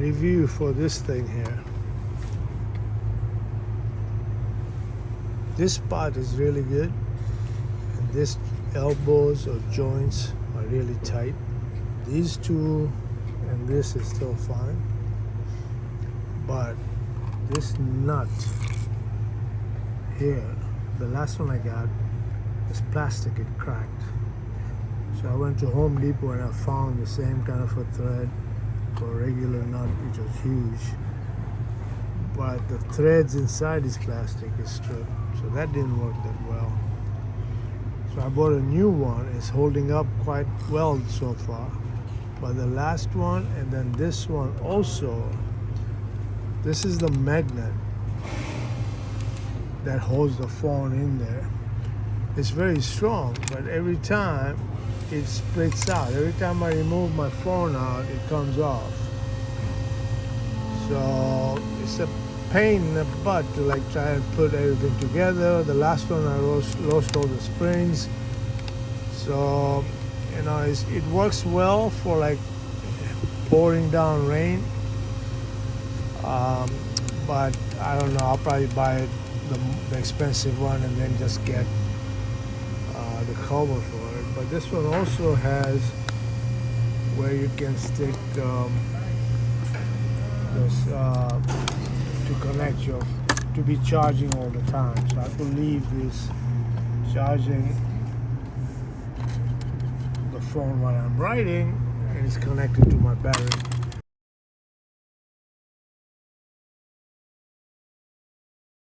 review for this thing here. This part is really good, and this elbows or joints are really tight. These two and this is still fine, but this nut here, the last one I got, is plastic, it cracked. So I went to Home Depot and I found the same kind of a thread for a regular nut, which was huge. But the threads inside this plastic is stripped, so that didn't work that well. So I bought a new one. It's holding up quite well so far. But the last one and then this one also, this is the magnet that holds the phone in there. It's very strong, but every time it splits out. Every time I remove my phone out, it comes off. So it's a pain in the butt to like try and put everything together. The last one I lost all the springs. So, you know, it works well for like pouring down rain. But I don't know, I'll probably buy the expensive one and then just get the cover for it. But this one also has where you can stick this to connect to be charging all the time. So I could leave this charging the phone while I'm writing, and it's connected to my battery.